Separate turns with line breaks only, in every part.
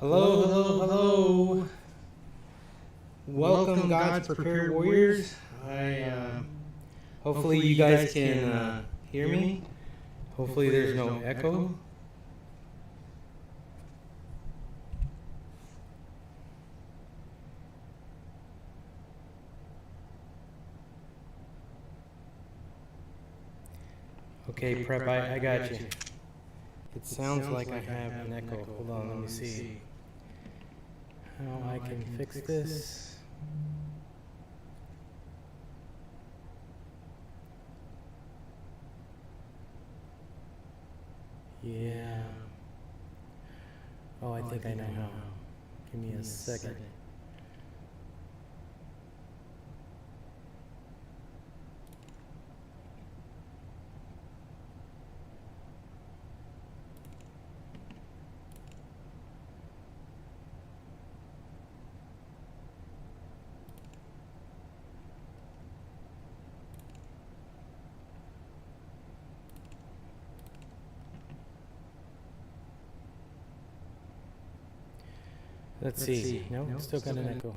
Hello, hello, hello. Welcome, God's prepared warriors. Hopefully you guys can hear me. Hopefully there's no echo. Okay, Prep, I got you. It sounds like I have an echo. Hold on, let me see how I can fix this. Yeah. Oh, I think I know how. Give me a second. Let's see. No, still got an echo.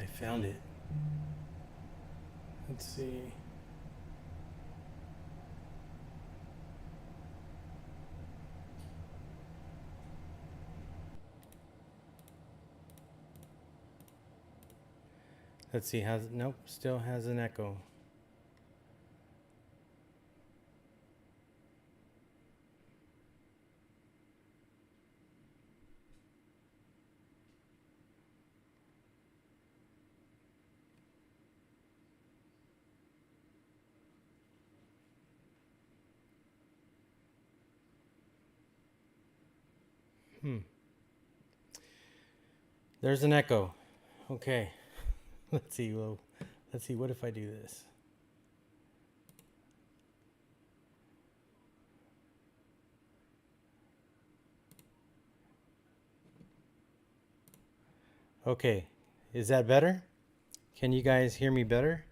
I found it. Let's see. Let's see. Nope, still has an echo. There's an echo. Okay. Let's see. Well, let's see. What if I do this? Okay. Is that better? Can you guys hear me better?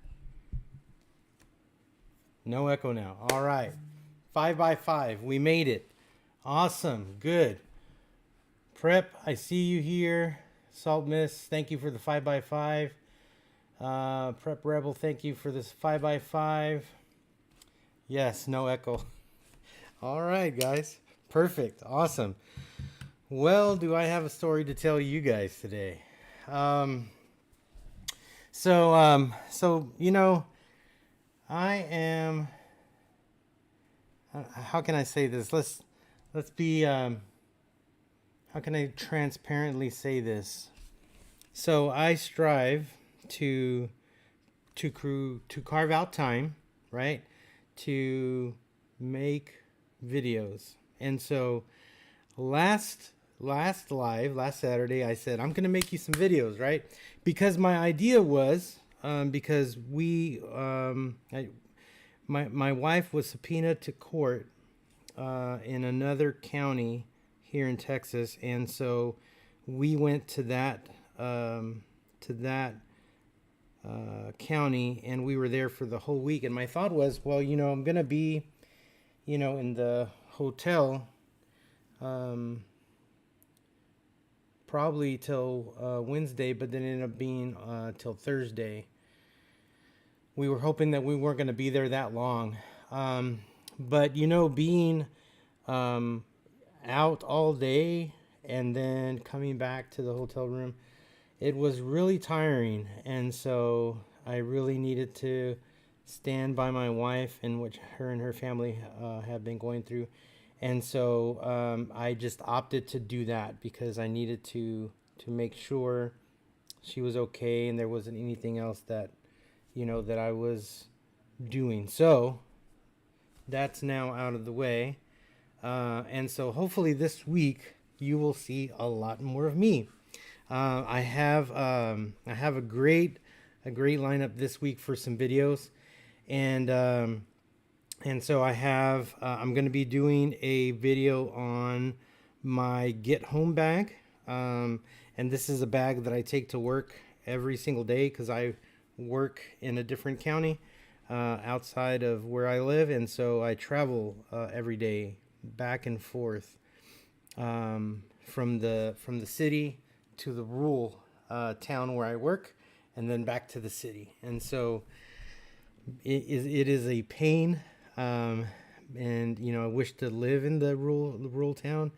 No echo now. All right. 5x5. We made it. Awesome. Good. Prep, I see you here. Salt Miss, thank you for the 5x5. Prep Rebel, thank you for this 5x5. Yes, no echo. All right, guys. Perfect. Awesome. Well, do I have a story to tell you guys today? So you know, I am. How can I say this? Let's be. How can I transparently say this? So I strive to carve out time, right, to make videos. And so last Saturday, I said I'm gonna make you some videos, right? Because my idea was because my wife was subpoenaed to court in another county here in Texas, and so we went to that county, and we were there for the whole week. And my thought was, well, I'm gonna be, in the hotel, probably till Wednesday, but then it ended up being till Thursday. We were hoping that we weren't going to be there that long, but being out all day and then coming back to the hotel room, it was really tiring. And so I really needed to stand by my wife and what her and her family have been going through. And so I just opted to do that because I needed to make sure she was okay and there wasn't anything else that that I was doing. So that's now out of the way. And so hopefully this week you will see a lot more of me. I have a great lineup this week for some videos, and so I'm going to be doing a video on my get home bag, and this is a bag that I take to work every single day because I work in a different county outside of where I live, and so I travel every day back and forth from the city to the rural town where I work, and then back to the city. And so it is a pain, and I wish to live in the rural town,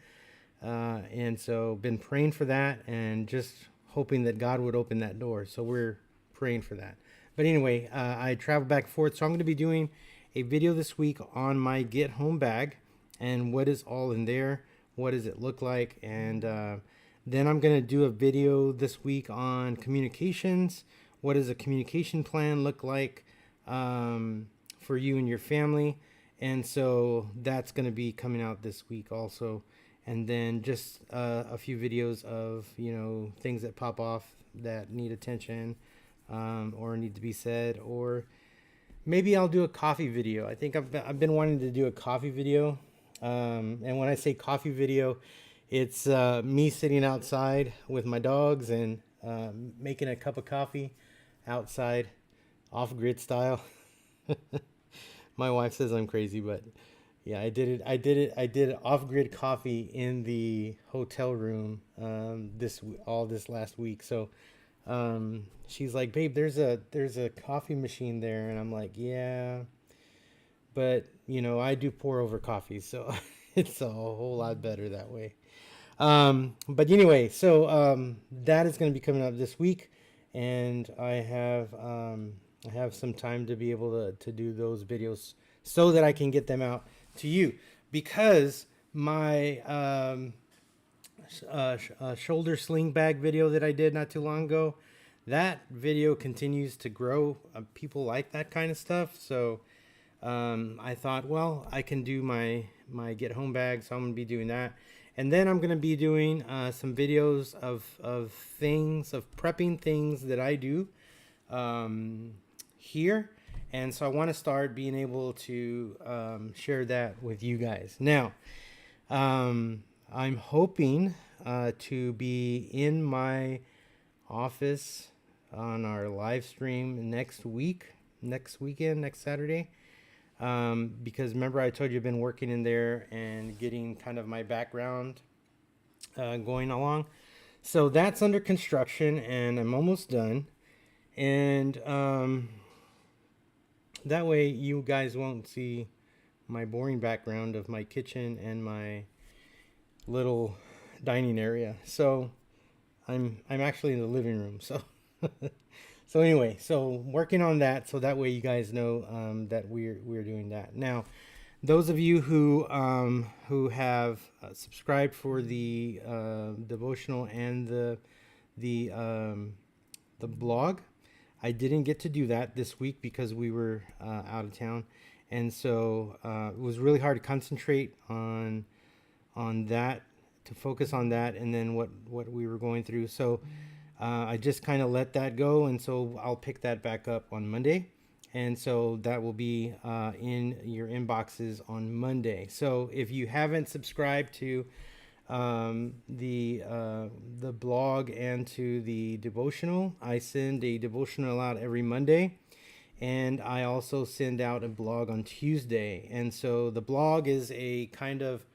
and so been praying for that and just hoping that God would open that door. So we're praying for that. But anyway, I travel back and forth, so I'm going to be doing a video this week on my get home bag and what is all in there, what does it look like, and then I'm going to do a video this week on communications. What does a communication plan look like for you and your family? And so that's going to be coming out this week also. And then just a few videos of, things that pop off that need attention or need to be said. Or maybe I'll do a coffee video. I think I've been wanting to do a coffee video. And when I say coffee video, it's me sitting outside with my dogs and making a cup of coffee outside, off-grid style. My wife says I'm crazy, but yeah, I did it. I did off-grid coffee in the hotel room this last week. So she's like, "Babe, there's a coffee machine there," and I'm like, "Yeah, but I do pour over coffee, so it's a whole lot better that way." But anyway, so that is going to be coming up this week, and I have some time to be able to do those videos so that I can get them out to you, because my shoulder sling bag video that I did not too long ago, that video continues to grow. People like that kind of stuff, so I thought, well, I can do my get home bag, so I'm gonna be doing that. And then I'm going to be doing some videos of prepping things that I do here. And so I want to start being able to share that with you guys. Now, I'm hoping to be in my office on our live stream next weekend, next Saturday. Because remember I told you I've been working in there and getting kind of my background going along. So that's under construction and I'm almost done. And that way you guys won't see my boring background of my kitchen and my little dining area. So I'm actually in the living room. So So anyway, so working on that, so that way you guys know that we're doing that. Now, those of you who have subscribed for the devotional and the blog, I didn't get to do that this week because we were out of town, and so it was really hard to concentrate on that, to focus on that, and then what we were going through. So I just kind of let that go, and so I'll pick that back up on Monday, and so that will be in your inboxes on Monday. So if you haven't subscribed to the blog and to the devotional, I send a devotional out every Monday, and I also send out a blog on Tuesday. And so the blog is a kind of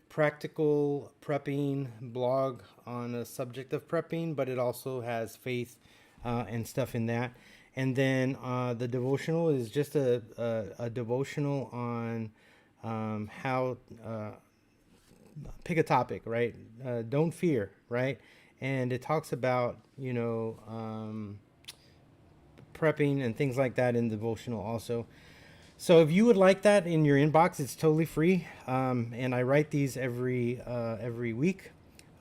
practical prepping blog on a subject of prepping, but it also has faith and stuff in that. And then the devotional is just a devotional on how pick a topic, right? Don't fear, right? And it talks about prepping and things like that in devotional also. So if you would like that in your inbox, it's totally free, and I write these every week.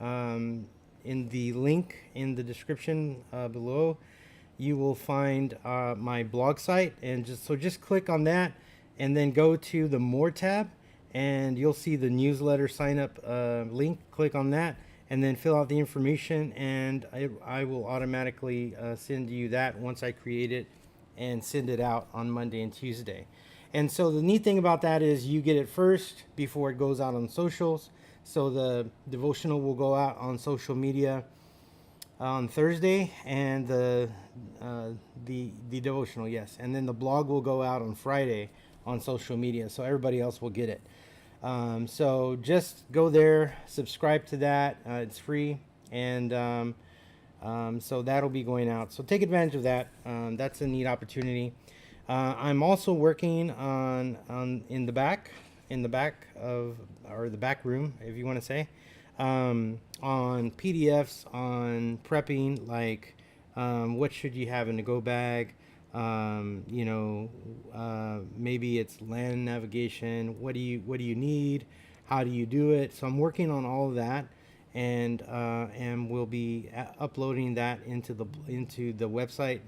In the link in the description below, you will find my blog site, and just click on that, and then go to the More tab, and you'll see the newsletter sign up link. Click on that and then fill out the information, and I will automatically send you that once I create it and send it out on Monday and Tuesday. And so the neat thing about that is you get it first before it goes out on socials. So the devotional will go out on social media on Thursday, and the devotional, yes, and then the blog will go out on Friday on social media, so everybody else will get it. So just go there, subscribe to that. It's free, and so that'll be going out. So take advantage of that. That's a neat opportunity. I'm also working on in the back of, or the back room, if you want to say, on PDFs on prepping, like what should you have in the go bag. Maybe it's land navigation. What do you need? How do you do it? So I'm working on all of that, and we'll be uploading that into the website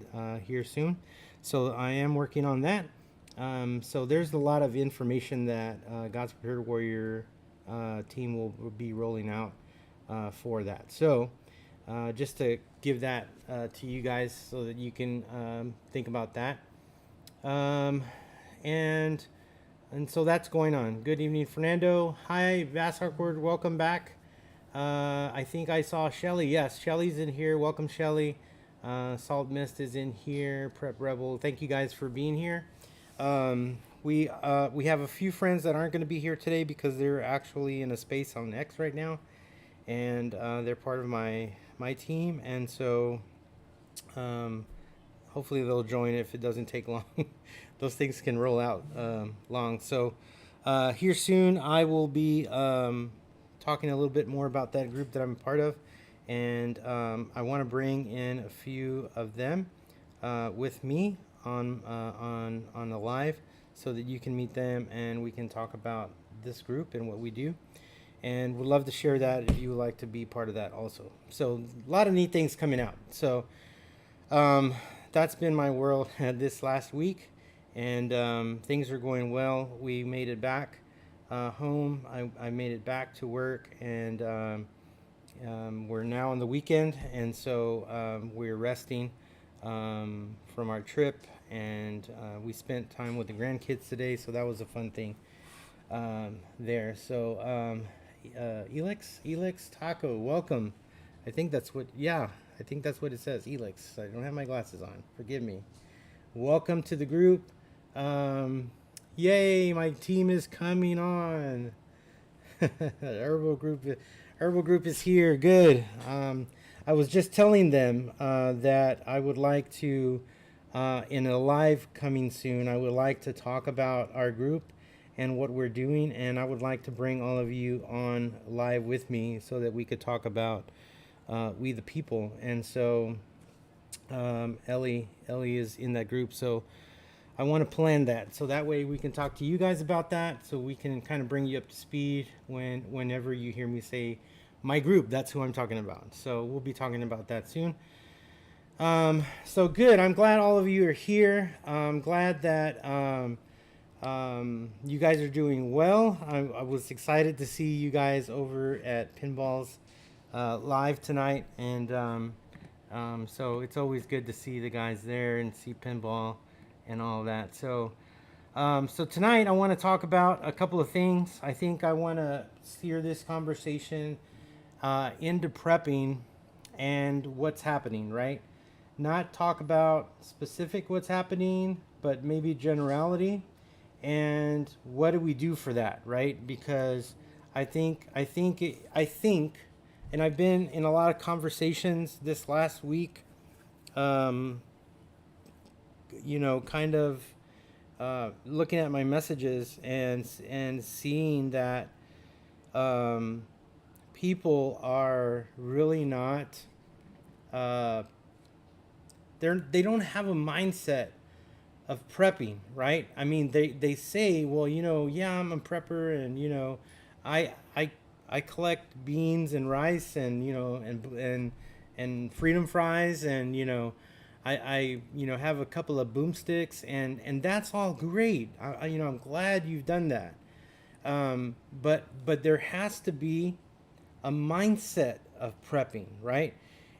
here soon. So I am working on that. So there's a lot of information that God's Prepared Warrior team will be rolling out for that. So just to give that to you guys so that you can think about that. And so that's going on. Good evening, Fernando. Hi, Vass Harcourt. Welcome back. I think I saw Shelly. Yes, Shelly's in here. Welcome, Shelly. Salt Mist is in here. Prep Rebel. Thank you guys for being here. We have a few friends that aren't going to be here today because they're actually in a space on X right now, and they're part of my team, and so hopefully they'll join if it doesn't take long. Those things can roll out long. So here soon I will be talking a little bit more about that group that I'm a part of, and I want to bring in a few of them with me on the live, so that you can meet them and we can talk about this group and what we do, and would love to share that if you would like to be part of that also. So a lot of neat things coming out. So that's been my world this last week, and things are going well. We made it back home. I made it back to work, and we're now on the weekend, and so we're resting from our trip, and we spent time with the grandkids today, so that was a fun thing there. So Elix Taco, welcome. I think that's what it says, Elix. I don't have my glasses on, forgive me. Welcome to the group. Yay, my team is coming on. Herbal group is here. Good. I was just telling them that I would like to, in a live coming soon, I would like to talk about our group and what we're doing, and I would like to bring all of you on live with me so that we could talk about We the People. And so Ellie is in that group, so I want to plan that so that way we can talk to you guys about that, so we can kind of bring you up to speed whenever you hear me say my group. That's who I'm talking about. So we'll be talking about that soon. So good. I'm glad all of you are here. I'm glad that you guys are doing well. I was excited to see you guys over at Pinball's live tonight, and so it's always good to see the guys there and see Pinball and all that. So so tonight I want to talk about a couple of things. I think I want to steer this conversation into prepping and what's happening, right? Not talk about specific what's happening, but maybe generality, and what do we do for that, right? Because I think, and I've been in a lot of conversations this last week, kind of looking at my messages and seeing that people are really not, they don't have a mindset of prepping, right? I mean, they say, well, yeah, I'm a prepper, and I collect beans and rice, and and freedom fries, and I have a couple of boomsticks, and that's all great. I'm glad you've done that. But there has to be a mindset of prepping, right?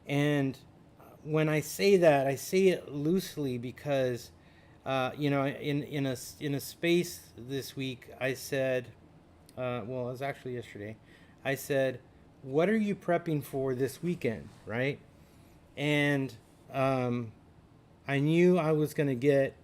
And when I say that, I say it loosely because, in a space this week, I said, well, it was actually yesterday. I said, "What are you prepping for this weekend?" Right? And um, I knew I was going to get,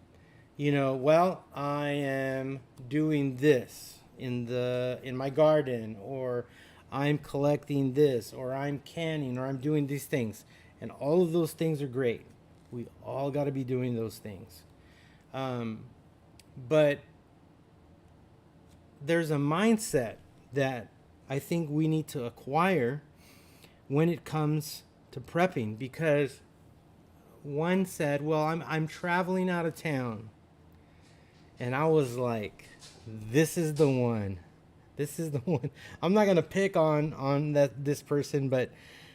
well, I am doing this in my garden, or I'm collecting this, or I'm canning, or I'm doing these things. And all of those things are great. We all got to be doing those things. Um, but there's a mindset that I think we need to acquire when it comes to prepping, because one said, "Well, I'm traveling out of town." And I was like, this is the one. This is the one. I'm not going to pick on this person, but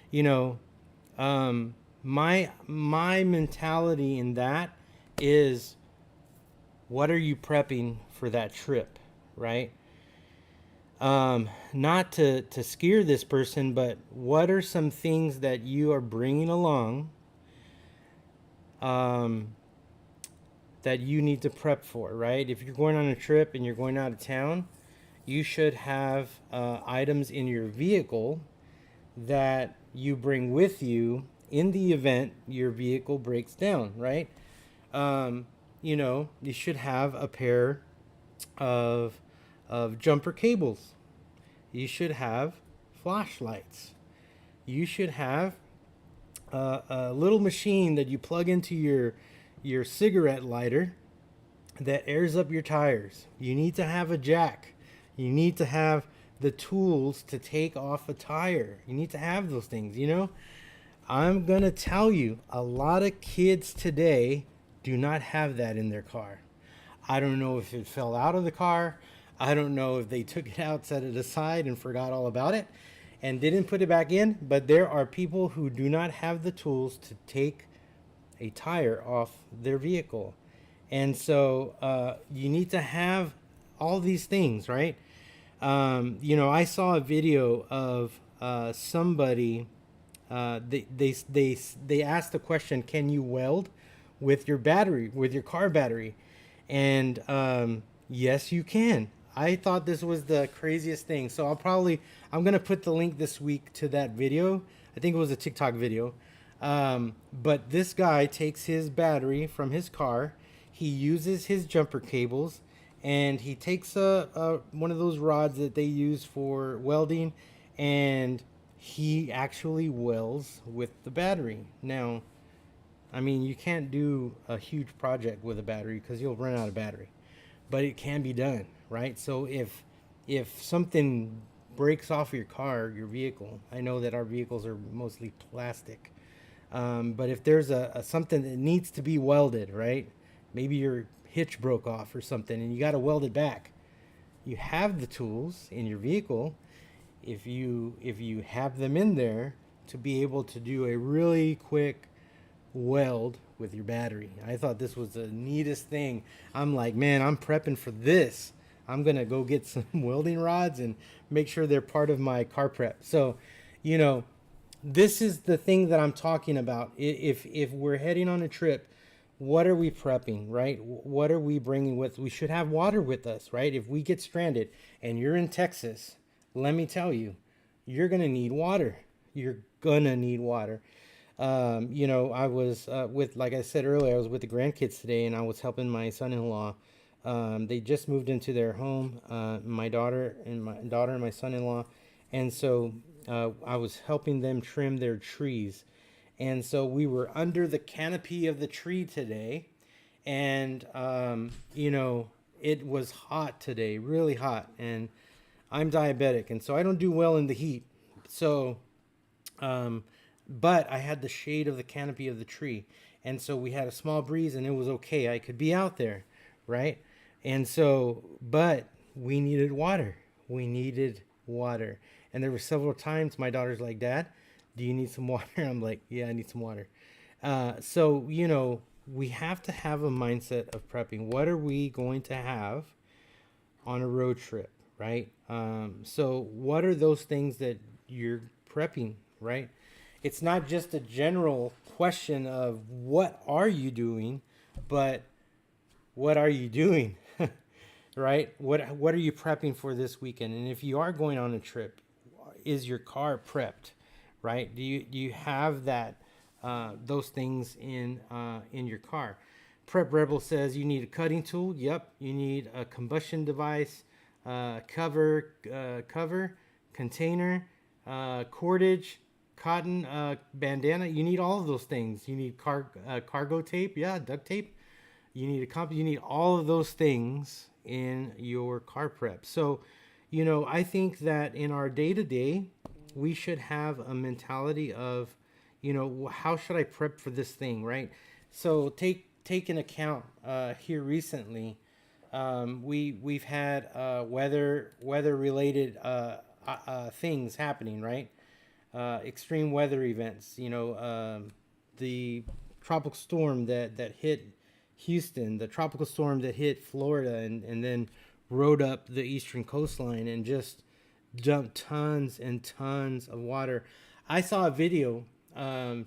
you know, my mentality in that is, what are you prepping for that trip, right? Not to scare this person, but what are some things that you are bringing along um, that you need to prep for, right? If you're going on a trip and you're going out of town, you should have items in your vehicle that you bring with you in the event your vehicle breaks down, right? You should have a pair of jumper cables. You should have flashlights. You should have a little machine that you plug into your cigarette lighter that airs up your tires. You need to have a jack. You need to have the tools to take off a tire. You need to have those things. I'm going to tell you, a lot of kids today do not have that in their car. I don't know if it fell out of the car. I don't know if they took it out, set it aside, and forgot all about it and didn't put it back in. But there are people who do not have the tools to take a tire off their vehicle. And so you need to have all these things, right? I saw a video of somebody. They asked the question, "Can you weld with your battery, with your car battery?" And yes, you can. I thought this was the craziest thing. So I'm gonna put the link this week to that video. I think it was a TikTok video. But this guy takes his battery from his car. He uses his jumper cables, and he takes one of those rods that they use for welding, and he actually welds with the battery. Now, I mean, you can't do a huge project with a battery because you'll run out of battery, but it can be done, right? So if something breaks off your car, your vehicle, I know that our vehicles are mostly plastic, but if there's a something that needs to be welded, right? Maybe your hitch broke off or something, and you got to weld it back. You have the tools in your vehicle, if you have them in there, to be able to do a really quick weld with your battery. I thought this was the neatest thing. I'm like, man, I'm prepping for this. I'm gonna go get some welding rods and make sure they're part of my car prep. So, you know, this is the thing that I'm talking about. If we're heading on a trip, what are we prepping, right? What are we bringing with? We should have water with us, right? If we get stranded and you're in Texas, let me tell you, you're gonna need water. You're gonna need water. I was like I said earlier, I was with the grandkids today, and I was helping my son-in-law. They just moved into their home, my daughter and my son-in-law, and so I was helping them trim their trees. And so we were under the canopy of the tree today, and it was hot today, really hot, and I'm diabetic, and so I don't do well in the heat. So, but I had the shade of the canopy of the tree, and so we had a small breeze, and it was okay. I could be out there, right? And so, but we needed water. We needed water, and there were several times my daughter's like, "Dad, do you need some water?" I'm like, "Yeah, I need some water." So we have to have a mindset of prepping. What are we going to have on a road trip, right? So what are those things that you're prepping, right? It's not just a general question of what are you doing, but what are you doing, right? What are you prepping for this weekend? And if you are going on a trip, is your car prepped, right? Do you have that those things in your car? Prep Rebel says you need a cutting tool. Yep, you need a combustion device, cover, container, cordage, cotton bandana. You need all of those things. You need cargo tape. Yeah, duct tape. You need a compass. You need all of those things in your car prep. So, I think that in our day to day, we should have a mentality of, how should I prep for this thing, right? So take an account here recently. We've had weather related things happening, right? Extreme weather events. The tropical storm that hit Houston, the tropical storm that hit Florida, and then rode up the eastern coastline and just dumped tons and tons of water. I saw a video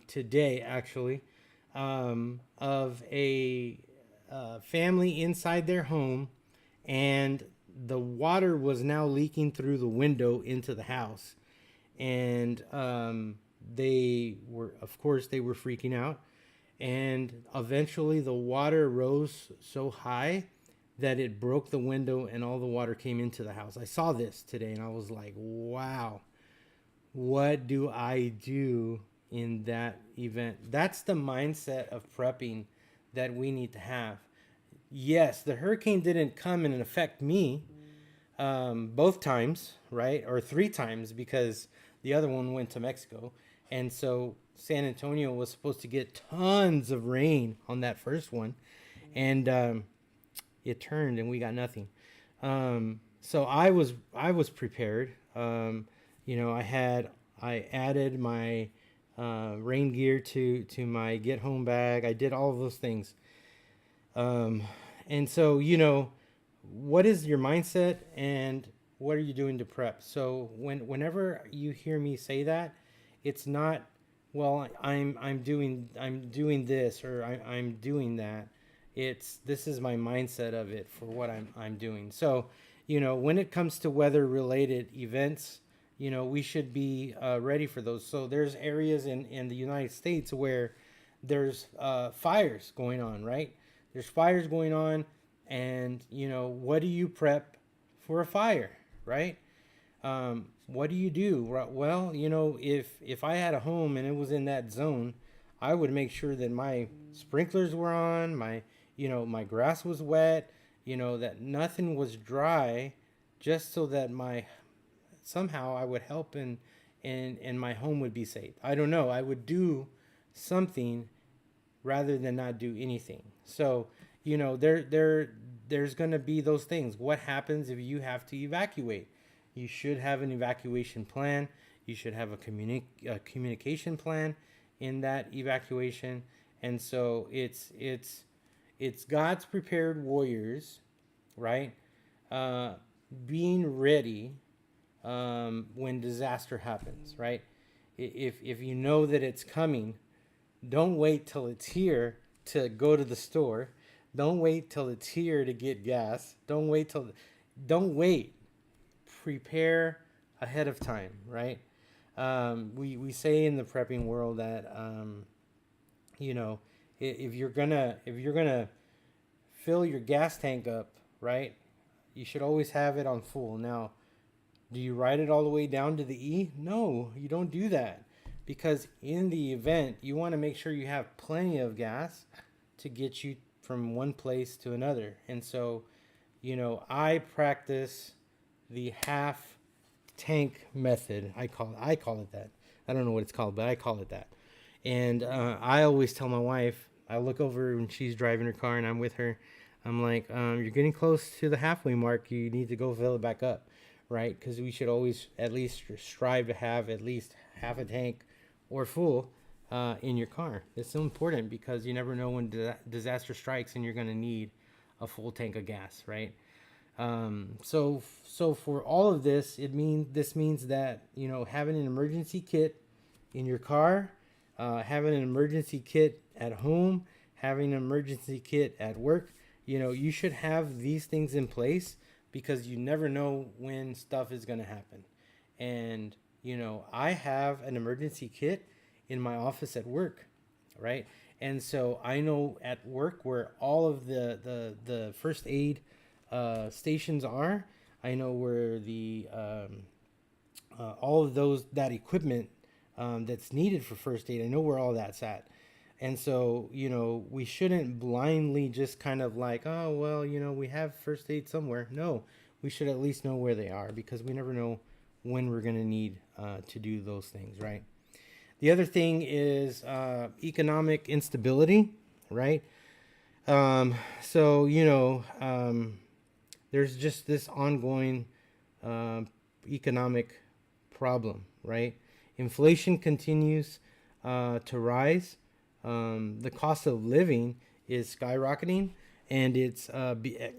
today, actually, of a family inside their home, and the water was now leaking through the window into the house. And they were, of course, they were freaking out. And eventually the water rose so high that it broke the window and all the water came into the house. I saw this today and I was like, wow, what do I do in that event? That's the mindset of prepping that we need to have. Yes, the hurricane didn't come and affect me both times, right? Or three times, because the other one went to Mexico. And so San Antonio was supposed to get tons of rain on that first one. And it turned and we got nothing. So I was prepared. I added my rain gear to my get home bag. I did all of those things. And so, what is your mindset and what are you doing to prep? So whenever you hear me say that, it's not, well, I'm doing this, or I'm doing that. It's, this is my mindset of it for what I'm doing. So, when it comes to weather related events, we should be ready for those. So there's areas in the United States where there's fires going on, right? There's fires going on, and what do you prep for a fire, right? What do you do? Well, if I had a home and it was in that zone, I would make sure that my sprinklers were on, my grass was wet, that nothing was dry, just so that somehow I would help and my home would be safe. I don't know. I would do something rather than not do anything. So, there's going to be those things. What happens if you have to evacuate? You should have an evacuation plan. You should have a communication plan in that evacuation. And so it's God's prepared warriors, right? Being ready when disaster happens, right? If you know that it's coming, don't wait till it's here to go to the store. Don't wait till it's here to get gas. Don't wait. Prepare ahead of time, right? We say in the prepping world that if you're gonna fill your gas tank up, right, you should always have it on full. Now, do you ride it all the way down to the E? No, you don't do that, because in the event you want to make sure you have plenty of gas to get you from one place to another. And so, I practice the half tank method. I call it that. I don't know what it's called, but I call it that. And I always tell my wife, I look over when she's driving her car and I'm with her, I'm like, you're getting close to the halfway mark. You need to go fill it back up, right? Because we should always at least strive to have at least half a tank or full in your car. It's so important because you never know when disaster strikes and you're going to need a full tank of gas, right? So for all of this, this means that, having an emergency kit in your car, having an emergency kit at home, having an emergency kit at work, you should have these things in place because you never know when stuff is going to happen. And, I have an emergency kit in my office at work, right? And so I know at work where all of the first aid stations are. I know where the all of that equipment that's needed for first aid. I know where all that's at. And so, we shouldn't blindly just kind of like, oh, well, we have first aid somewhere. No, we should at least know where they are because we never know when we're going to need to do those things, right? The other thing is economic instability, right? So, there's just this ongoing economic problem, right? Inflation continues to rise. The cost of living is skyrocketing, and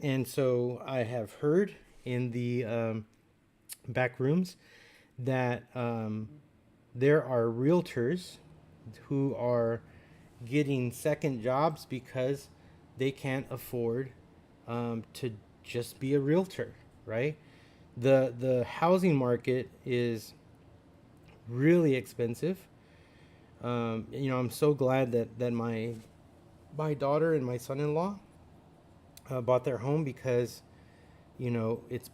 and so I have heard in the back rooms that there are realtors who are getting second jobs because they can't afford to just be a realtor, right? The housing market is really expensive. I'm so glad that my daughter and my son-in-law bought their home because it's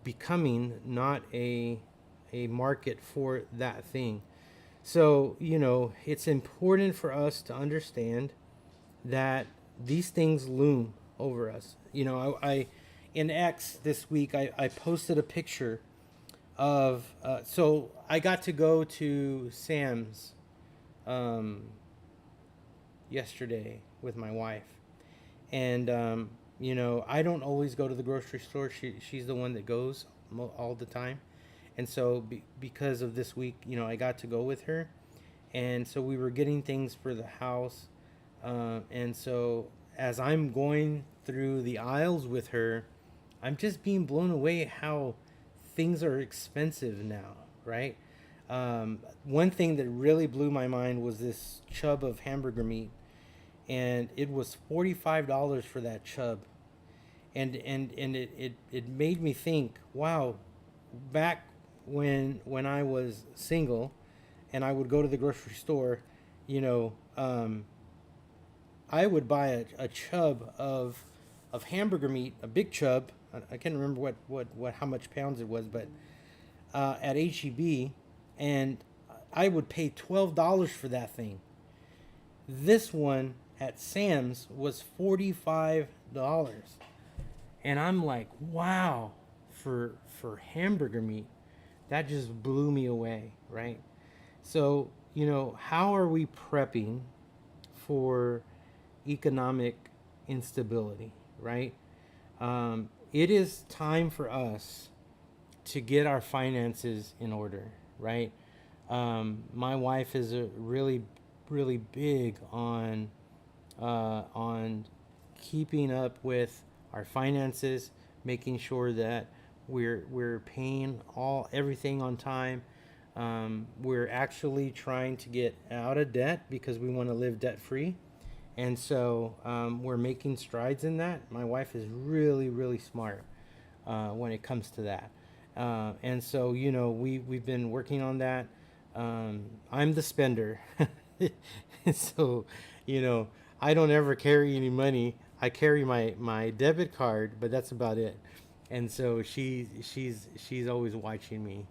becoming not a market for that thing. So it's important for us to understand that these things loom over us. I in X this week I posted a picture of so I got to go to Sam's yesterday with my wife, and I don't always go to the grocery store. She's the one that goes all the time, and so because of this week, I got to go with her, and so we were getting things for the house, and so as I'm going through the aisles with her, I'm just being blown away how things are expensive now, right? One thing that really blew my mind was this chub of hamburger meat, and it was $45 for that chub, and it made me think, wow, back when I was single, and I would go to the grocery store, you know, um, I would buy a chub of hamburger meat, a big chub. I can't remember what how much pounds it was, but at HEB, and I would pay $12 for that thing. This one at Sam's was $45, and I'm like, wow, for hamburger meat, that just blew me away, right? So how are we prepping for economic instability, right? It is time for us to get our finances in order, right? My wife is a really big on keeping up with our finances, making sure that we're paying everything on time. We're actually trying to get out of debt because we want to live debt free, and so we're making strides in that. My wife is really smart when it comes to that, and so we've been working on that. I'm the spender, so I don't ever carry any money. I carry my debit card, but that's about it. And so she's always watching me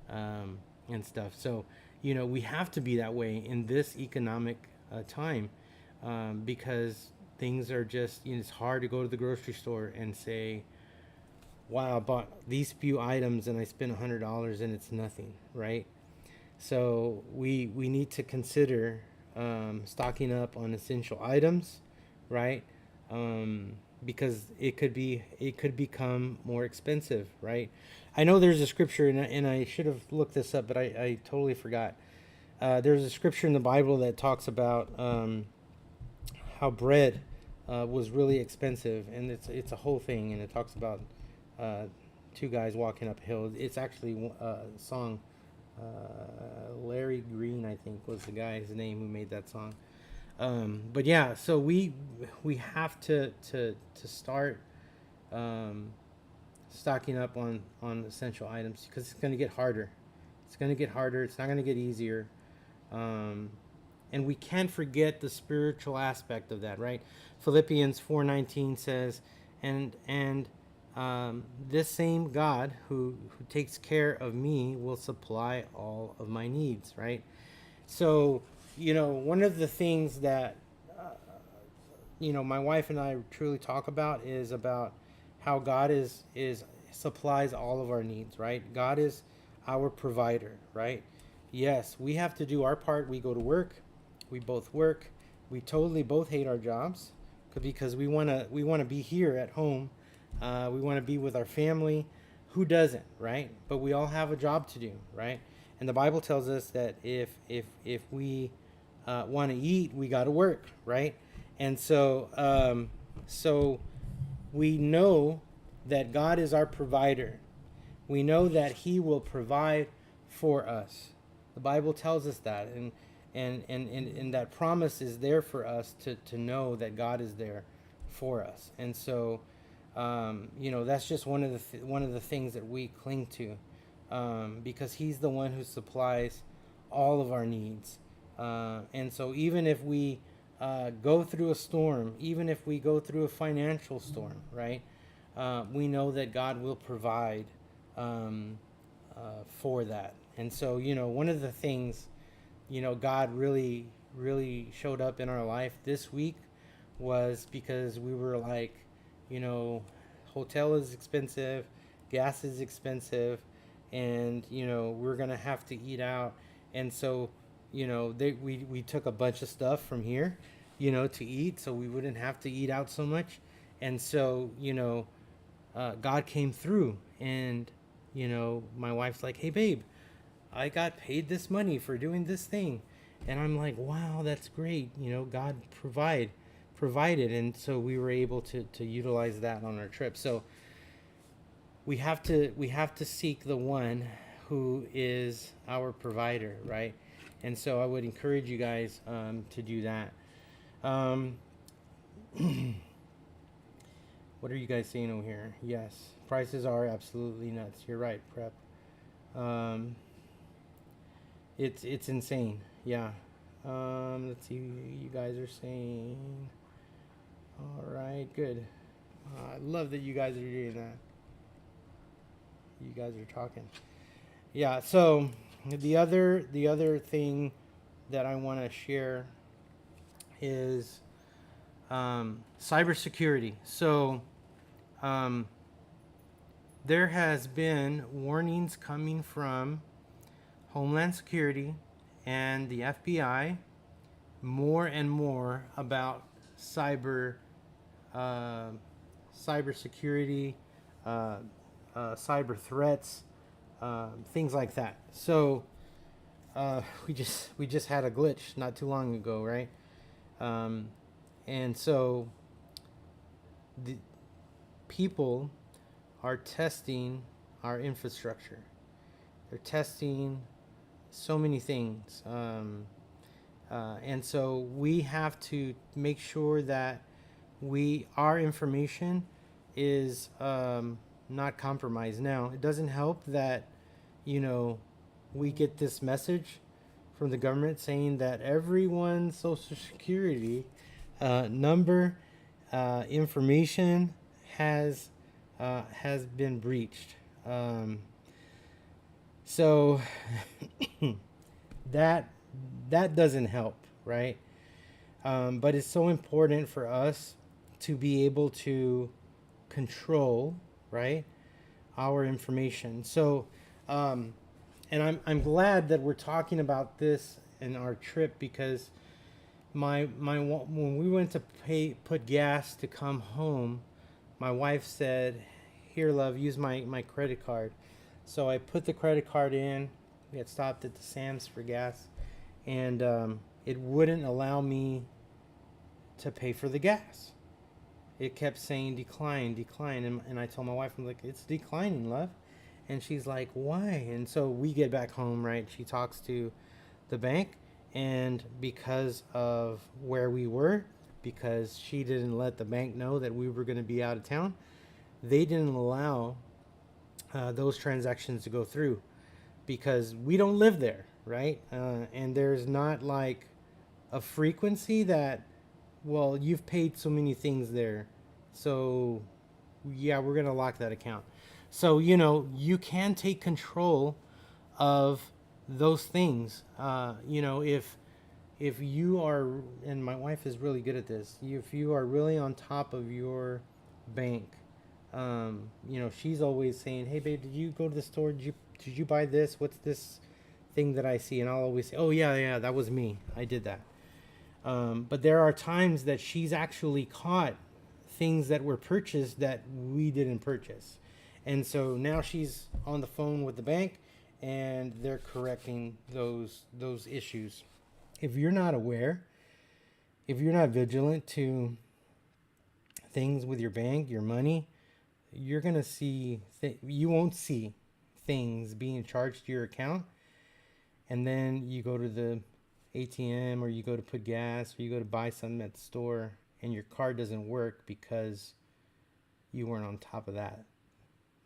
and stuff. So we have to be that way in this economic time, because things are just it's hard to go to the grocery store and say, wow, I bought these few items and I spent $100 and it's nothing, right? So we need to consider stocking up on essential items, right? Because it could become more expensive, right? I know there's a scripture, and I should have looked this up, but I totally forgot. There's a scripture in the Bible that talks about how bread was really expensive, and it's a whole thing, and it talks about two guys walking uphill. It's actually a song. Larry Green, I think, was the guy's name who made that song. But yeah, so we have to start um, stocking up on essential items, because it's going to get harder. It's going to get harder. It's not going to get easier. Um, and we can't forget the spiritual aspect of that, right? Philippians 4:19 says, and this same God who takes care of me will supply all of my needs, right? So, one of the things that my wife and I truly talk about is about how God is supplies all of our needs, right? God is our provider, right? Yes, we have to do our part. We go to work, we both work, we totally both hate our jobs, because we want to be here at home, we want to be with our family. Who doesn't, right? But we all have a job to do, right? And the Bible tells us that if we want to eat, we got to work, right? And so we know that God is our provider. We know that He will provide for us. The Bible tells us that, and that promise is there for us to know that God is there for us. And so, that's just one of the things that we cling to, because He's the one who supplies all of our needs. And so, even if we go through a storm, even if we go through a financial storm, right? We know that God will provide for that. And so, one of the things, God really, really showed up in our life this week was because we were like, hotel is expensive, gas is expensive, and, we're going to have to eat out. And so, we took a bunch of stuff from here, to eat, so we wouldn't have to eat out so much. And so, God came through, and, my wife's like, hey, babe, I got paid this money for doing this thing. And I'm like, wow, that's great. God provided. And so we were able to utilize that on our trip. So we have to seek the one who is our provider, right? And so I would encourage you guys to do that. What are you guys seeing over here? Yes, prices are absolutely nuts. You're right, Prep. It's insane. Yeah. Let's see. You guys are saying. All right, good. I love that you guys are doing that. You guys are talking. Yeah. So the other thing that I want to share is cybersecurity. So there has been warnings coming from Homeland Security and the FBI more and more about cybersecurity, cyber threats, things like that. So we just had a glitch not too long ago, right? And so the people are testing our infrastructure. They're testing so many things. And so we have to make sure that our information is not compromised. Now, it doesn't help that, we get this message from the government saying that everyone's Social Security number, information has been breached. So that doesn't help, right? But it's so important for us to be able to control, right, our information. So, and I'm glad that we're talking about this in our trip, because when we went to put gas to come home, my wife said, "Here, love, use my credit card." So I put the credit card in. We had stopped at the Sam's for gas, and it wouldn't allow me to pay for the gas. it kept saying decline, decline. And I told my wife, I'm like, it's declining, love. And she's like, why? And so we get back home, right? She talks to the bank, and because of where we were, because she didn't let the bank know that we were going to be out of town, they didn't allow those transactions to go through because we don't live there, right? And there's not like a frequency that, well, you've paid so many things there, so yeah, we're gonna lock that account. So you can take control of those things. If you are, and my wife is really good at this, if you are really on top of your bank, she's always saying, hey babe, did you go to the store, did you buy this, what's this thing that I see? And I'll always say, oh yeah, that was me, I did that. But there are times that she's actually caught things that were purchased that we didn't purchase. And so now she's on the phone with the bank and they're correcting those issues. If you're not aware, if you're not vigilant to things with your bank, your money, you're going to see, you won't see things being charged to your account. And then you go to the ATM, or you go to put gas, or you go to buy something at the store, and your card doesn't work because you weren't on top of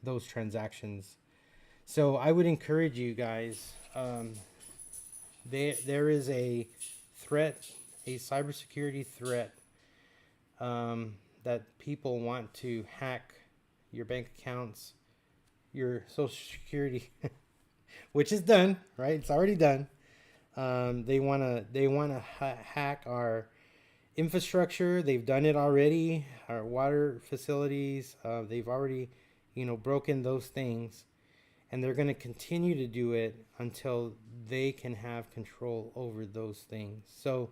those transactions. So I would encourage you guys, there is a threat, a cybersecurity threat, that people want to hack your bank accounts, your social security, which is done, right? It's already done. They wanna hack our infrastructure. They've done it already. Our water facilities. They've already, broken those things, and they're going to continue to do it until they can have control over those things. So,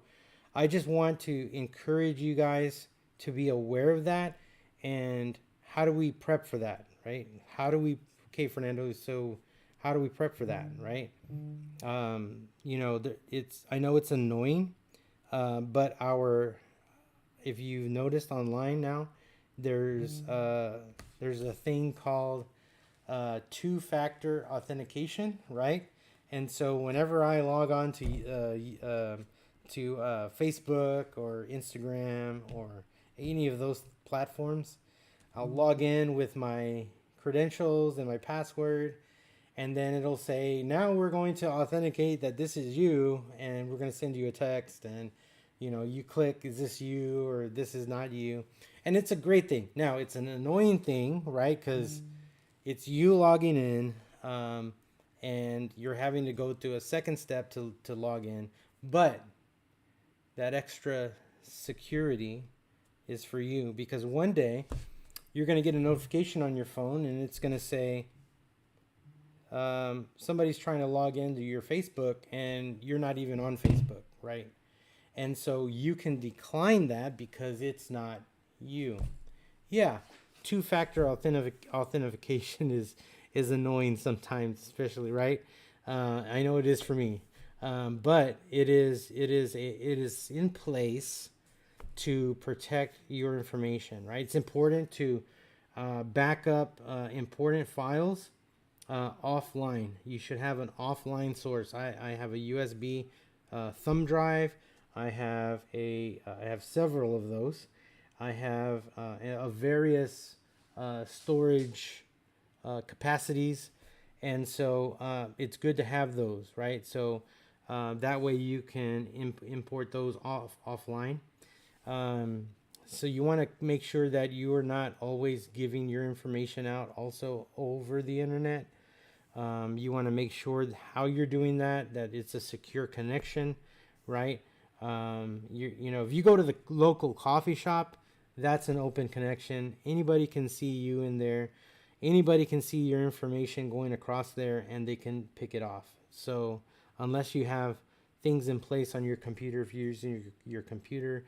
I just want to encourage you guys to be aware of that. And how do we prep for that, right? Okay, Fernando. So how do we prep for that, right? I know it's annoying, but if you've noticed online now, there's a thing called two-factor authentication, right? And so whenever I log on to Facebook or Instagram or any of those platforms, I'll log in with my credentials and my password, and then it'll say, now we're going to authenticate that this is you, and we're going to send you a text, and you click, is this you or this is not you? And it's a great thing. Now, it's an annoying thing, right? Because it's you logging in, and you're having to go through a second step to log in. But that extra security is for you, because one day you're going to get a notification on your phone, and it's going to say, somebody's trying to log into your Facebook, and you're not even on Facebook, right? And so you can decline that because it's not you. Yeah, two-factor authentication is annoying sometimes, especially, right? I know it is for me, but it is in place to protect your information, right? It's important to back up important files offline. You should have an offline source. I have a USB thumb drive. I have several of those. I have various storage capacities, and so it's good to have those, right? So that way you can import those offline. So you want to make sure that you are not always giving your information out also over the internet. You want to make sure how you're doing that it's a secure connection, right? If you go to the local coffee shop, that's an open connection. Anybody can see you in there. Anybody can see your information going across there, and they can pick it off. So unless you have things in place on your computer, if you're using your computer,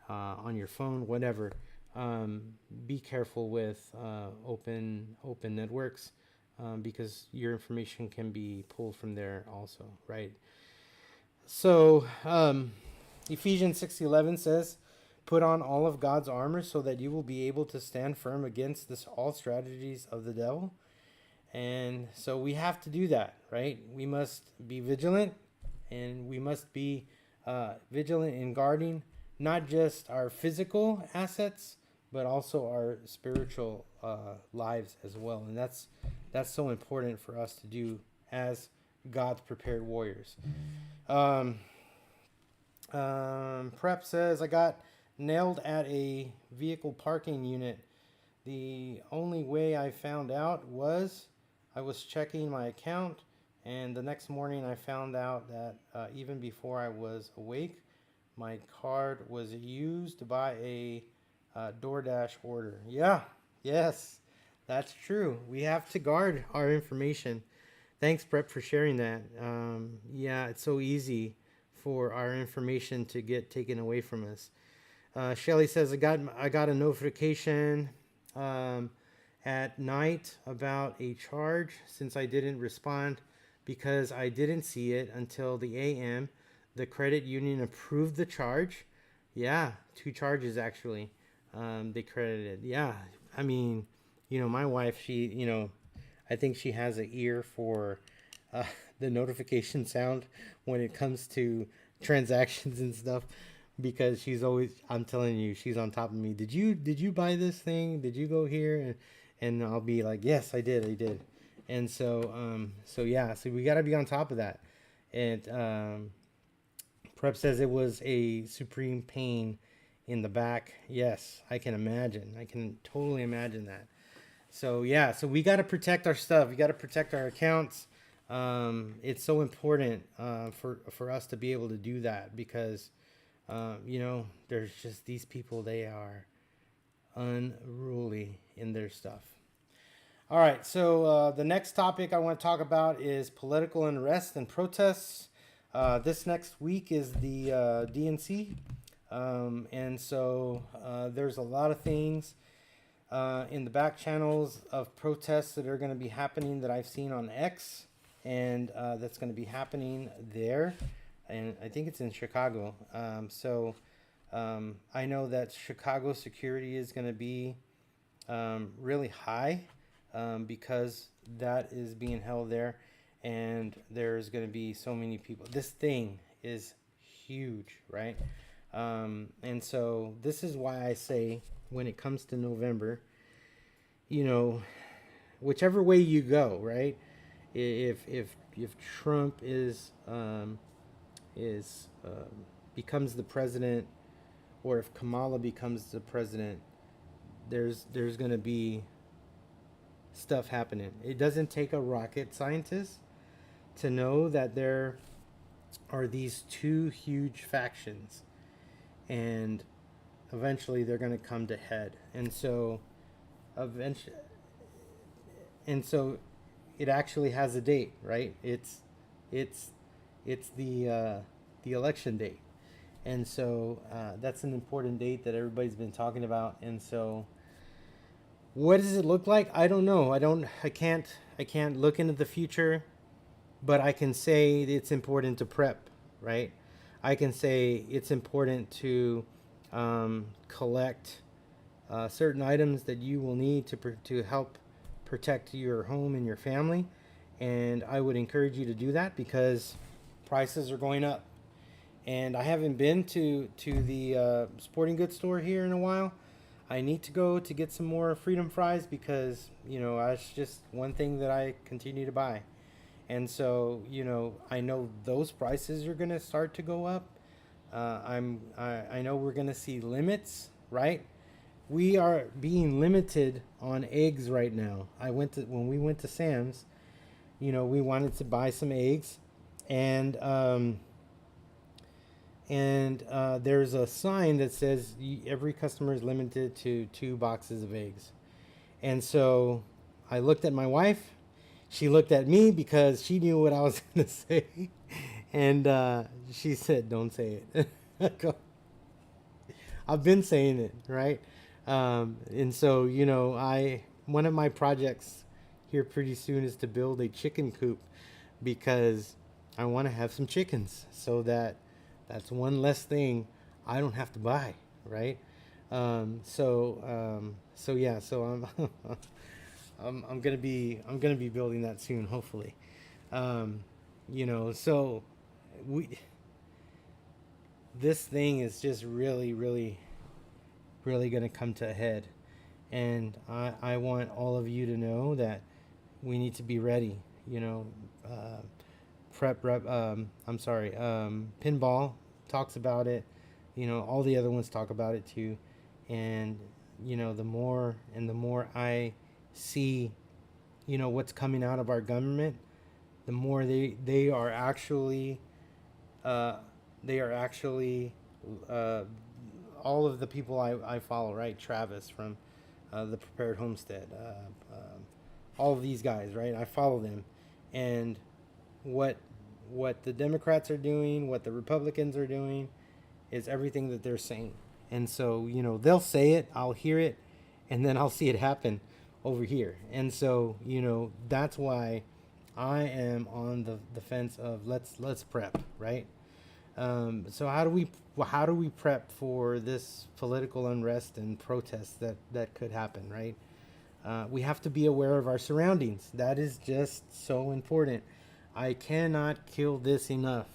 on your phone, whatever, be careful with open networks, because your information can be pulled from there also, right? So Ephesians 6:11 says, Put on all of God's armor so that you will be able to stand firm against all strategies of the devil. And so we have to do that, right? We must be vigilant, and we must be vigilant in guarding not just our physical assets, but also our spiritual lives as well. And that's so important for us to do as God's prepared warriors. Prep says, I got nailed at a vehicle parking unit. The only way I found out was I was checking my account, and the next morning I found out that even before I was awake, my card was used by a DoorDash order. Yeah, yes, that's true. We have to guard our information. Thanks, Prep, for sharing that. Yeah, it's so easy for our information to get taken away from us. Shelly says, I got a notification at night about a charge. Since I didn't respond because I didn't see it until the AM, the credit union approved the charge. Yeah, 2 charges actually. They credited. Yeah, I mean, my wife, she, I think she has an ear for the notification sound when it comes to transactions and stuff, because she's always, I'm telling you, she's on top of me. Did you buy this thing? Did you go here? And I'll be like, yes, I did. And so yeah, so we got to be on top of that. And Prep says it was a supreme pain in the back. Yes, I can imagine. I can totally imagine that. So yeah, so we got to protect our stuff. We got to protect our accounts. It's so important for us to be able to do that, because there's just these people, they are unruly in their stuff. All right, so the next topic I want to talk about is political unrest and protests. This next week is the DNC, and so there's a lot of things in the back channels of protests that are going to be happening that I've seen on X, and that's going to be happening there, and I think it's in Chicago. I know that Chicago security is going to be really high, because that is being held there, and there's going to be so many people. This thing is huge, right? And so this is why I say, when it comes to November, whichever way you go, right? If Trump becomes the president, or if Kamala becomes the president, there's going to be stuff happening. It doesn't take a rocket scientist to know that there are these 2 huge factions, and eventually they're going to come to head. And so it actually has a date, right? It's the election date. And so that's an important date that everybody's been talking about. And so what does it look like? I don't know. I can't look into the future, but I can say it's important to prep, right? I can say it's important to collect certain items that you will need to help protect your home and your family. And I would encourage you to do that, because prices are going up. And I haven't been to the sporting goods store here in a while. I need to go to get some more Freedom Fries, because that's just one thing that I continue to buy. And so I know those prices are going to start to go up. I know we're going to see limits, right? We are being limited on eggs right now. When we went to Sam's, we wanted to buy some eggs, and there's a sign that says every customer is limited to 2 boxes of eggs. And so I looked at my wife. She looked at me, because she knew what I was going to say. And she said, don't say it. I've been saying it, right? And so, one of my projects here pretty soon is to build a chicken coop, because I want to have some chickens, so that's one less thing I don't have to buy, right? So yeah, so I'm I'm gonna be building that soon, hopefully. Um, so we this thing is just really gonna come to a head, and I want all of you to know that we need to be ready. Uh, prep rep. I'm sorry. Pinball talks about it. All the other ones talk about it too, and the more I see, what's coming out of our government, the more they are actually uh, they are actually uh, all of the people I follow, right? Travis from the Prepared Homestead, all of these guys, right? I follow them, and what what the Democrats are doing, what the Republicans are doing, is everything that they're saying. And so, they'll say it, I'll hear it, and then I'll see it happen over here. And so, that's why I am on the fence of let's prep, right? So how do we prep for this political unrest and protests that could happen, right? We have to be aware of our surroundings. That is just so important. I cannot kill this enough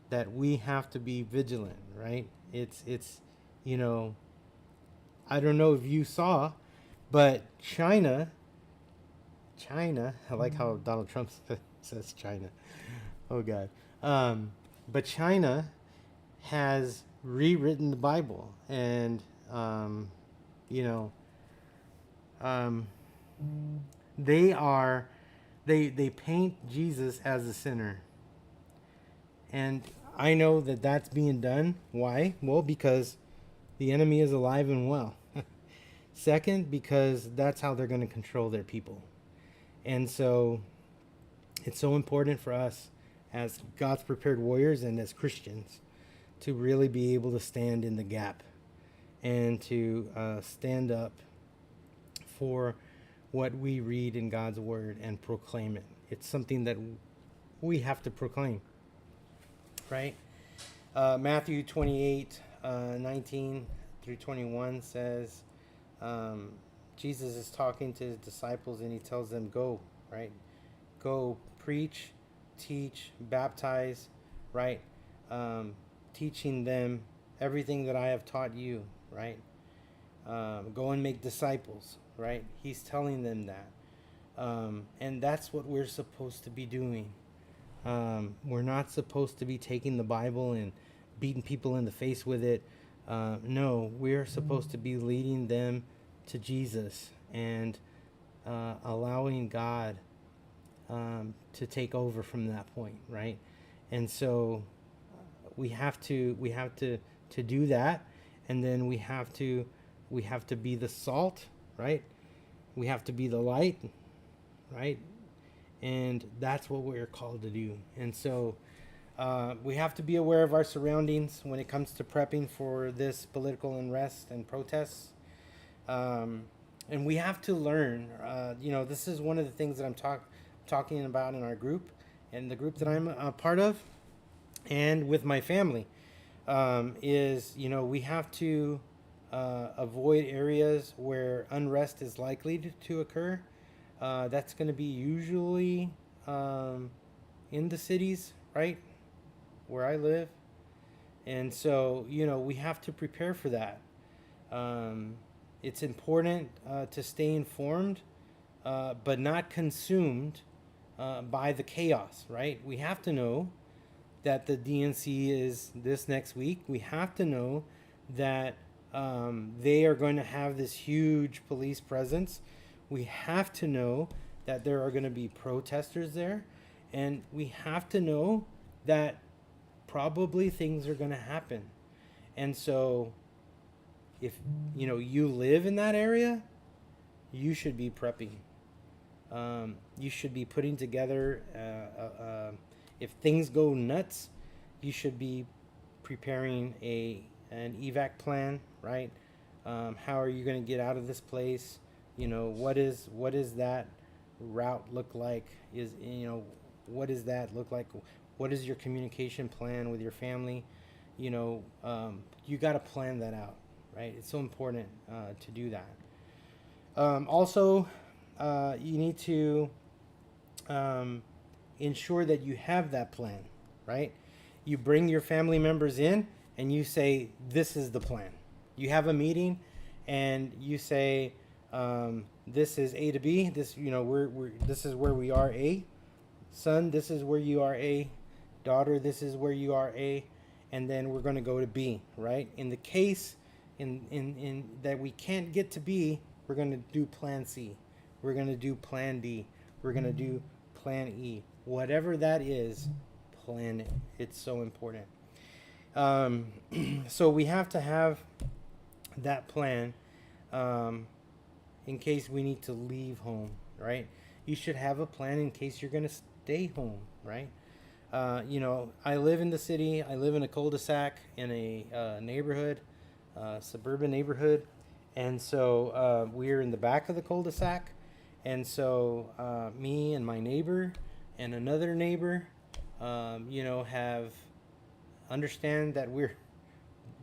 that we have to be vigilant, right? It's you know, I don't know if you saw, but China, I like how Donald Trump says China. Oh God. But China has rewritten the Bible, and you know, um, they are they paint Jesus as a sinner, and I know that that's being done. Why? Well, because the enemy is alive and well. Second, because that's how they're going to control their people. And so it's so important for us as God's prepared warriors and as Christians to really be able to stand in the gap and to stand up for what we read in God's word and proclaim it. It's something that we have to proclaim, right? Matthew 28, 19 through 21 says, Jesus is talking to his disciples and he tells them, go, right? Go preach, teach, baptize, right? Teaching them everything that I have taught you, right? Go and make disciples, right? He's telling them that. And that's what we're supposed to be doing. We're not supposed to be taking the Bible and beating people in the face with it. No, we're supposed to be leading them to Jesus and allowing God to take over from that point, right? And so we have to do that, and then we have to be the salt, right? We have to be the light, right? And that's what we're called to do. And so we have to be aware of our surroundings when it comes to prepping for this political unrest and protests. And we have to learn. This is one of the things that I'm talking about in our group, and the group that I'm a part of, and with my family, is we have to avoid areas where unrest is likely to occur. That's going to be usually in the cities, right, where I live. And so, we have to prepare for that. It's important to stay informed, but not consumed by the chaos, right? We have to know that the DNC is this next week. We have to know that they are going to have this huge police presence. We have to know that there are going to be protesters there. And we have to know that probably things are going to happen. And so if you live in that area, you should be prepping. You should be putting together if things go nuts, you should be preparing an evac plan, right? How are you going to get out of this place? What is that route look like? What does that look like? What is your communication plan with your family? you got to plan that out, right? It's so important to do that. Also, you need to ensure that you have that plan, right? You bring your family members in and you say, this is the plan. You have a meeting and you say, this is A to B. This, this is where we are A. Son, this is where you are A. Daughter, this is where you are A. And then we're going to go to B, right? In the case in that we can't get to B, we're going to do plan C. We're going to do plan D. We're going to do plan E. Whatever that is, plan it. It's so important. So we have to have that plan in case we need to leave home, right? You should have a plan in case you're going to stay home, right? I live in the city. I live in a cul-de-sac in a neighborhood, suburban neighborhood. And so we're in the back of the cul-de-sac. And so me and my neighbor and another neighbor, have understand that we're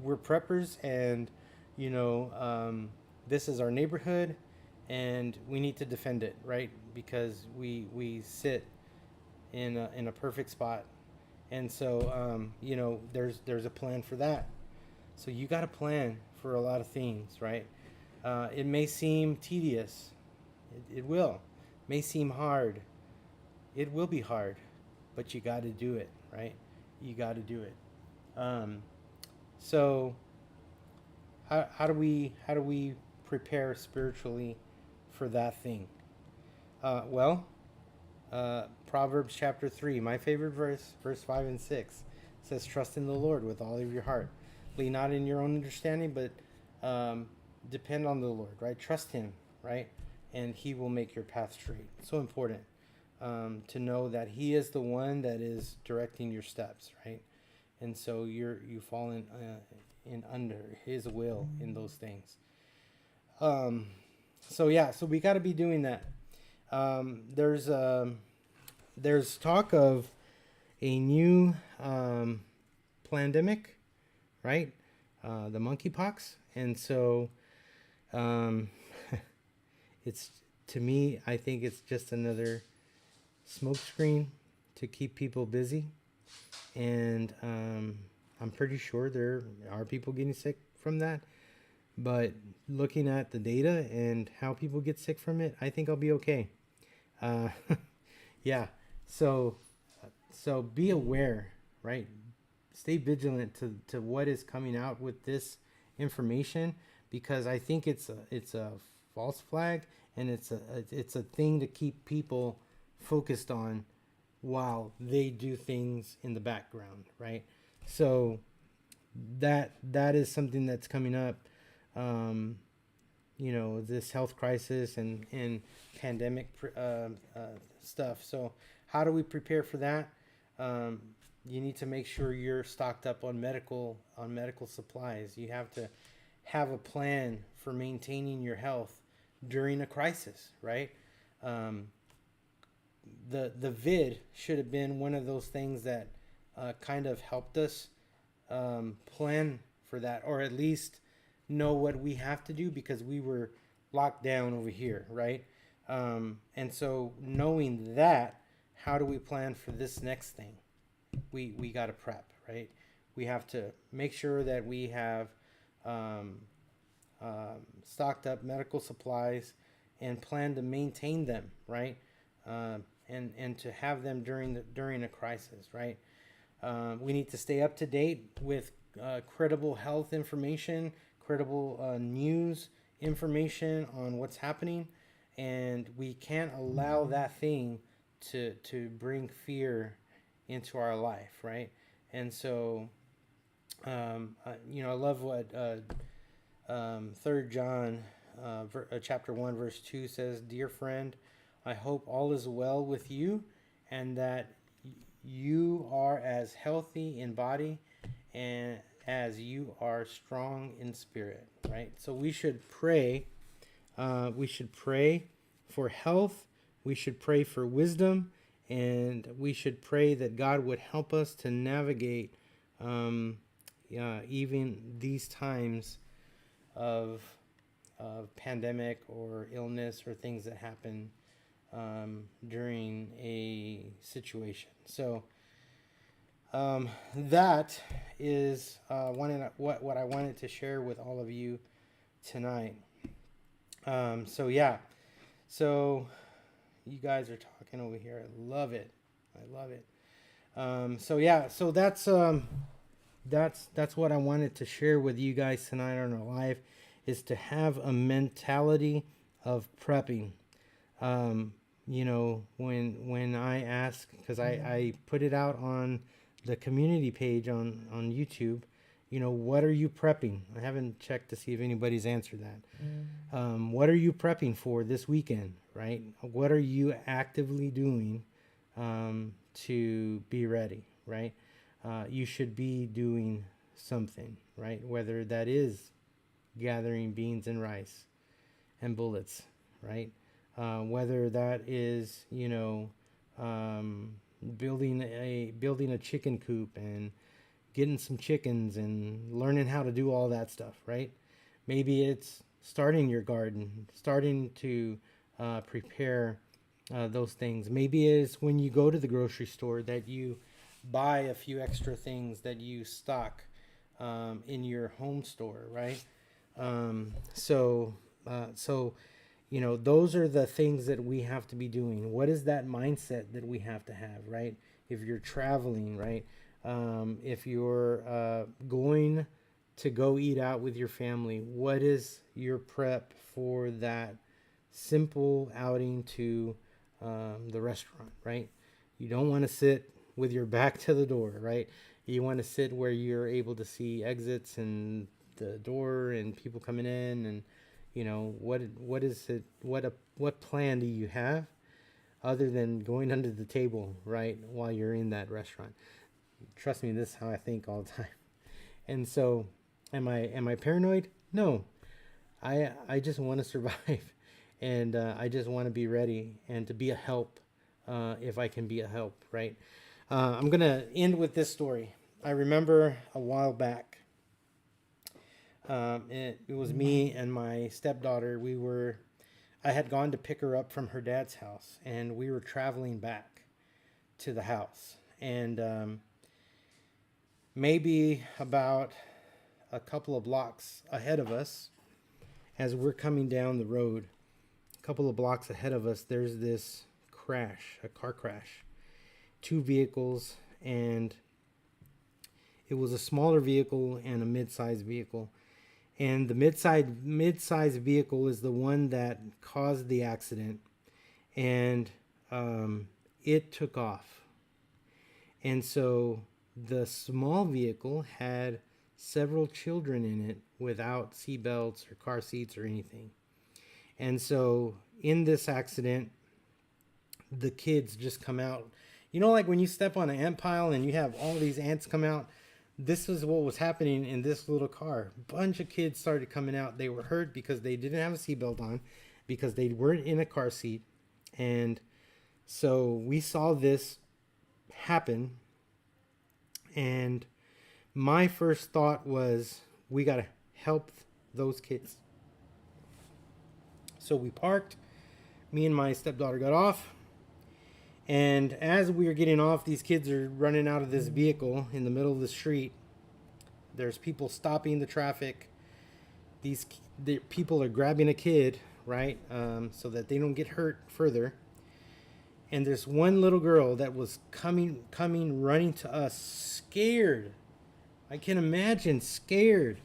preppers, and this is our neighborhood, and we need to defend it, right? Because we sit in a perfect spot, and so there's a plan for that. So you got a plan for a lot of things, right? It may seem tedious. It will. May seem hard. It will be hard, but you got to do it, right? You got to do it. So how do we prepare spiritually for that thing? Proverbs chapter 3, my favorite verse 5 and 6 says, "Trust in the Lord with all of your heart. Lean not in your own understanding, but depend on the Lord," right? Trust Him, right? And He will make your path straight. It's so important to know that He is the one that is directing your steps, right? And so you fall in under His will in those things. So we got to be doing that. There's talk of a new pandemic, right? The monkeypox, and so it's, to me, I think it's just another smokescreen to keep people busy, and I'm pretty sure there are people getting sick from that. But looking at the data and how people get sick from it, I think I'll be okay. Yeah. So be aware, right? Stay vigilant to what is coming out with this information, because I think it's a false flag, and it's a thing to keep people focused on while they do things in the background, right? So that is something that's coming up. This health crisis and pandemic stuff. So how do we prepare for that? You need to make sure you're stocked up on medical supplies. You have to have a plan for maintaining your health during a crisis, right? The vid should have been one of those things that kind of helped us plan for that, or at least know what we have to do, because we were locked down over here, right? And so knowing that, how do we plan for this next thing? We got to prep, right? We have to make sure that we have stocked up medical supplies and plan to maintain them, right? And to have them during a crisis, right? We need to stay up to date with credible health information, credible news information on what's happening, and we can't allow that thing to bring fear into our life, right? And so I love what 3 John chapter 1 verse 2 says, "Dear friend, I hope all is well with you, and that you are as healthy in body and as you are strong in spirit," right? So we should pray. We should pray for health. We should pray for wisdom, and we should pray that God would help us to navigate, even these times of pandemic or illness or things that happen during a situation. So that is what I wanted to share with all of you tonight. So yeah, so you guys are talking over here. I love it. I love it. So yeah, so that's what I wanted to share with you guys tonight on our live, is to have a mentality of prepping. You know, when I ask, because I put it out on the community page on YouTube, you know, what are you prepping? I haven't checked to see if anybody's answered that. What are you prepping for this weekend, right? What are you actively doing to be ready, right? You should be doing something, right? Whether that is gathering beans and rice and bullets, right? Whether that is, you know, building a chicken coop and getting some chickens and learning how to do all that stuff, right? Maybe it's starting your garden, starting to prepare those things. Maybe it's when you go to the grocery store that you buy a few extra things that you stock in your home store, right? So you know, those are the things that we have to be doing. What is that mindset that we have to have, right? If you're traveling, right? If you're going to go eat out with your family, what is your prep for that simple outing to the restaurant, right? You don't want to sit with your back to the door, right? You want to sit where you're able to see exits and the door and people coming in, and you know, what is it, what plan do you have other than going under the table, right, while you're in that restaurant? Trust me, this is how I think all the time. And so am I paranoid? No. I just want to survive, and I just want to be ready and to be a help if I can be a help, right? I'm going to end with this story. I remember a while back, it was me and my stepdaughter. I had gone to pick her up from her dad's house, and we were traveling back to the house. And maybe about a couple of blocks ahead of us, as we're coming down the road, a couple of blocks ahead of us, there's this crash, a car crash. Two vehicles, and it was a smaller vehicle and a mid-sized vehicle. And the mid-sized vehicle is the one that caused the accident, and it took off. And so the small vehicle had several children in it without seatbelts or car seats or anything. And so in this accident, the kids just come out. You know, like when you step on an ant pile and you have all these ants come out? This is what was happening in this little car. A bunch of kids started coming out. They were hurt because they didn't have a seatbelt on, because they weren't in a car seat. And so we saw this happen. And my first thought was, we got to help those kids. So we parked. Me and my stepdaughter got off. And as we were getting off, these kids are running out of this vehicle in the middle of the street. There's people stopping the traffic. The people are grabbing a kid, right, so that they don't get hurt further. And there's one little girl that was coming, running to us, scared. I can imagine, scared.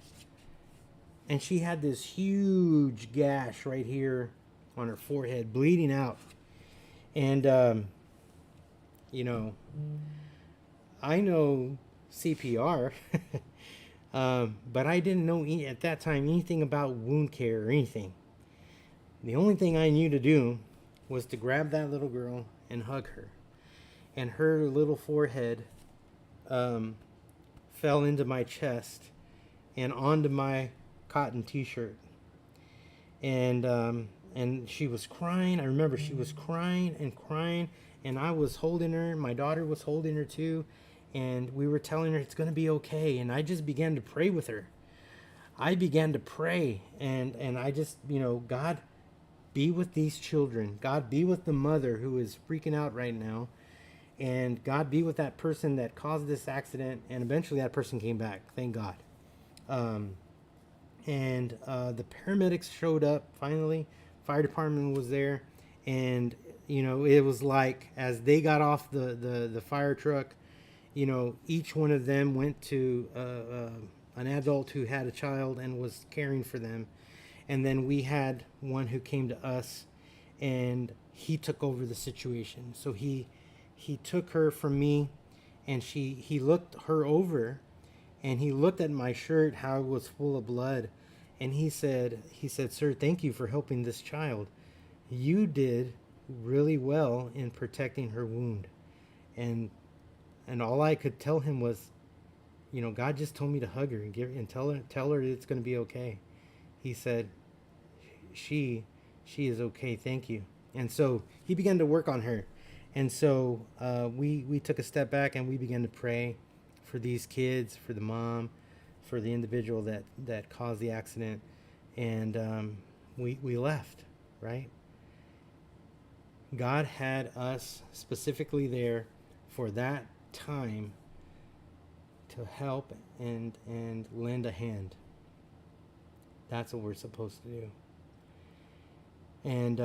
And she had this huge gash right here on her forehead, bleeding out. And you know, I know CPR, but I didn't know at that time anything about wound care or anything. The only thing I knew to do was to grab that little girl and hug her. And her little forehead fell into my chest and onto my cotton t-shirt. And she was crying. I remember she was crying and crying. And I was holding her. My daughter was holding her too. and we were telling her it's going to be okay. And I just began to pray with her. I began to pray, and I just, God, be with these children. God, be with the mother who is freaking out right now. And God, be with that person that caused this accident. And eventually that person came back. Thank God. And the paramedics showed up finally. Fire department was there. And, it was like as they got off the fire truck, each one of them went to an adult who had a child and was caring for them. And then we had one who came to us, and he took over the situation. So he took her from me, and he looked her over, and he looked at my shirt, how it was full of blood, and he said, "Sir, thank you for helping this child. You did really well in protecting her wound." And all I could tell him was, God just told me to hug her and tell her it's going to be okay. He said, she is okay, thank you. And so he began to work on her. And so we took a step back and we began to pray for these kids, for the mom, for the individual that caused the accident. And we left, right? God had us specifically there for that time to help and lend a hand. That's what we're supposed to do. And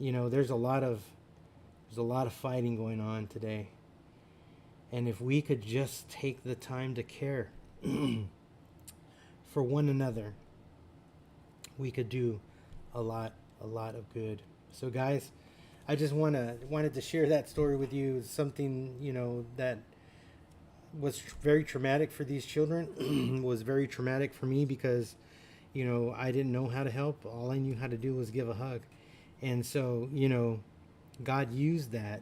there's a lot of fighting going on today. And if we could just take the time to care for one another, we could do a lot of good. So guys, I just wanted to share that story with you. Something, that was very traumatic for these children. Was very traumatic for me because I didn't know how to help. All I knew how to do was give a hug. And so, God used that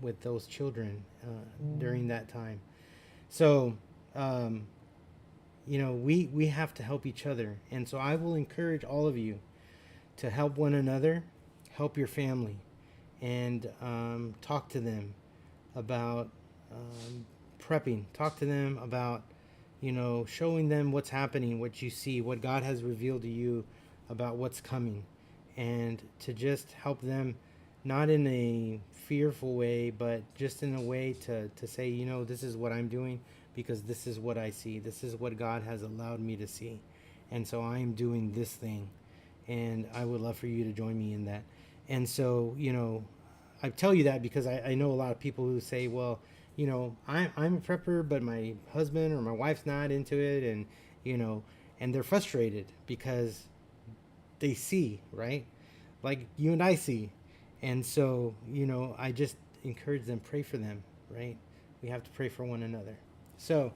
with those children during that time. So, we have to help each other. And so I will encourage all of you to help one another, help your family, and talk to them about prepping. Talk to them about showing them what's happening, what you see, what God has revealed to you about what's coming, and to just help them, not in a fearful way, but just in a way to say, this is what I'm doing because this is what I see. This is what God has allowed me to see. And so I am doing this thing, and I would love for you to join me in that. And so, I tell you that because I know a lot of people who say, well, I'm a prepper, but my husband or my wife's not into it. And, and they're frustrated because they see, right? Like you and I see. And so, I just encourage them, pray for them, right? We have to pray for one another. So,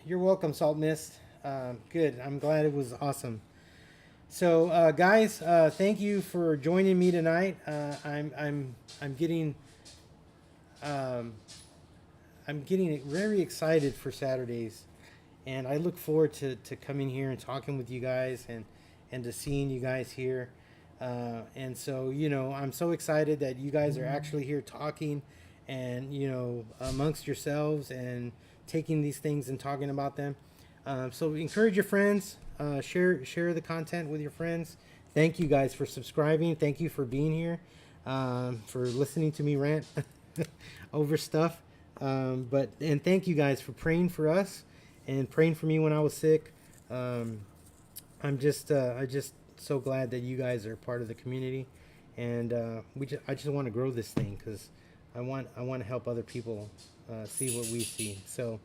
you're welcome, Salt Mist. Good. I'm glad it was awesome. So, guys, thank you for joining me tonight. I'm getting very excited for Saturdays, and I look forward to coming here and talking with you guys and to seeing you guys here. And so, I'm so excited that you guys are actually here talking and, amongst yourselves and taking these things and talking about them. So encourage your friends, share the content with your friends. Thank you guys for subscribing. Thank you for being here, for listening to me rant over stuff. And thank you guys for praying for us and praying for me when I was sick. I just so glad that you guys are part of the community, and I just want to grow this thing because I want to help other people see what we see. So,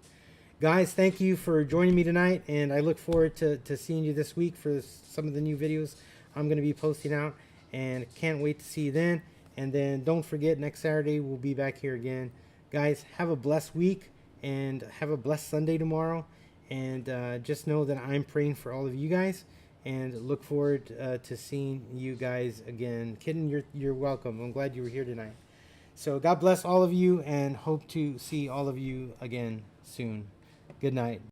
guys, thank you for joining me tonight, and I look forward to seeing you this week for some of the new videos I'm going to be posting out, and can't wait to see you then. And then don't forget, next Saturday we'll be back here again. Guys, have a blessed week and have a blessed Sunday tomorrow, and just know that I'm praying for all of you guys, and look forward to seeing you guys again. Kitten, you're welcome. I'm glad you were here tonight. So God bless all of you, and hope to see all of you again soon. Good night.